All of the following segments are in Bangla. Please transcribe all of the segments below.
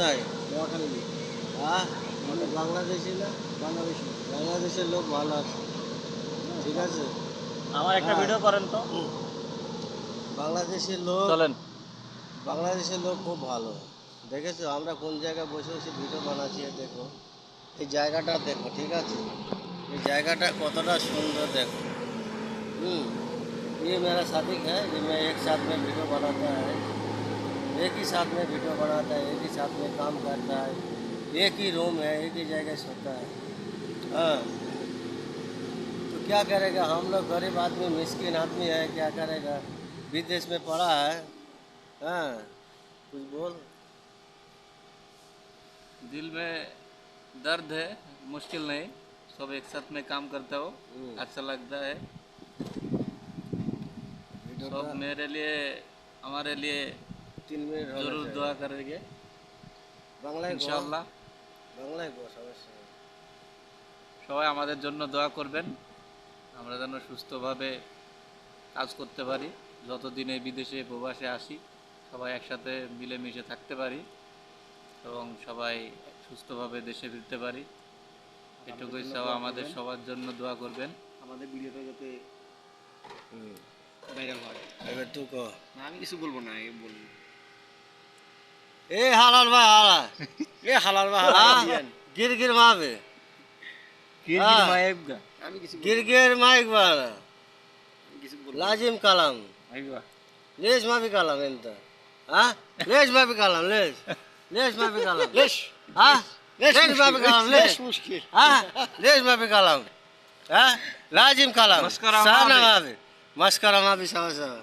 নাই নোয়াখালী। হ্যাঁ মানে বাংলাদেশি না, বাংলাদেশের লোক ভালো আছে, ঠিক আছে। আমার একটা হ্যাঁ। ভিডিও করেন তো। বাংলাদেশের লোক চলেন। বাংলাদেশের লোক খুব ভালো। দেখেছো আমরা কোন জায়গায় বসে বসে ভিডিও বানাচ্ছি, এ দেখো, এই জায়গাটা দেখো, ঠিক আছে। এই জায়গাটা কতটা সুন্দর দেখো। ये मेरा साथी है, ये मैं एक साथ में वीडियो बनाता है, एक ही साथ में वीडियो बनाता है, एक ही साथ में काम करता है, एक ही रूम है, एक ही जगह सोता है। हाँ, तो क्या करेगा, हम लोग गरीब आदमी मिस्किन आदमी है, क्या करेगा, विदेश में पड़ा है। हाँ, कुछ बोल। दिल में दर्द है, मुश्किल नहीं, सब एक साथ में काम करते हो, अच्छा लगता है। सब मेरे लिए हमारे लिए 3 मिनट जरूर दुआ करेंगे বাংলায় ইনশাআল্লাহ। বাংলায় গো, সমস্যা নেই। সবাই আমাদের জন্য দোয়া করবেন, আমরা যেন সুস্থভাবে কাজ করতে পারি, যতদিন এই বিদেশে প্রবাসে আসি সবাই একসাথে মিলেমিশে থাকতে পারি এবং সবাই সুস্থভাবে দেশে ফিরতে পারি। এটুকুই চাওয়া, আমাদের সবার জন্য দোয়া করবেন। আমাদের ভিডিওটা যাতে ভাইরাল হয়। এবার তুই কো। না, আমি কিছু বলবো না, এই বলবো। এ হালাল ভাই হালা, এ হালাল বা गिर गिर मावे, আমি কিছু गिर गिर माइक वाला, কিছু বলবো लाजिम कलम, না। लेज मा भी कलम इंत, हाँ लेज मा भी कलम, लेज मा भी कलम, हाँ लेज मा भी कलम, মুশকিল। हाँ लेज मा भी कलम, हाँ लाजिम कलम, मस्करा साना मावे। मावे, मस्करा मा भी सवा सवा,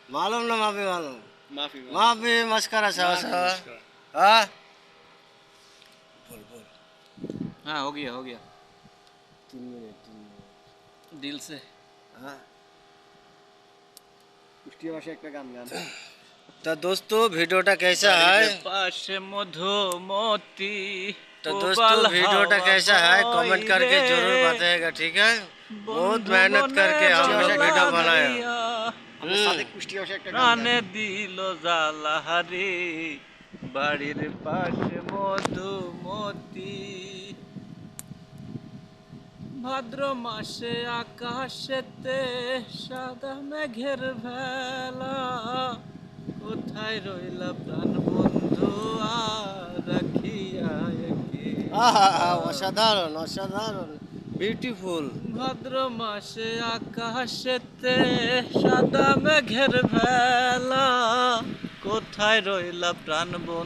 मालूम ना मा भी मालूम, মাফি मा भी मस्करा सवा सवा, हाँ बोल बोल। हाँ, हो गया 3 मिनट दिल से। हाँ। কুষ্টিয়া ভাষায় একটা গান গান। तो दोस्तों वीडियोটা कैसा है, पाशे मधुमती, तो दोस्तों वीडियोটা कैसा है कमेंट करके जरूर बताइएगा, ठीक है। बहुत मेहनत करके हम लोग वीडियो बनाया। আমার সাথে কুষ্টিয়া ভাষায় একটা গান গান। প্রাণে দিল জালাহারি, বাড়ির পাশে মধুমতি, ভাদ্র মাসে আকাশেতে সাদা মেঘের ভেলা, কোথায় রইলা প্রাণ বন্ধু আর রাখিয়া একে। অসাধারণ অসাধারণ বিউটিফুল। ভাদ্র মাসে আকাশেতে সাদা মেঘের ভেলা, কোথায় রইলা প্রাণ বন্ধু।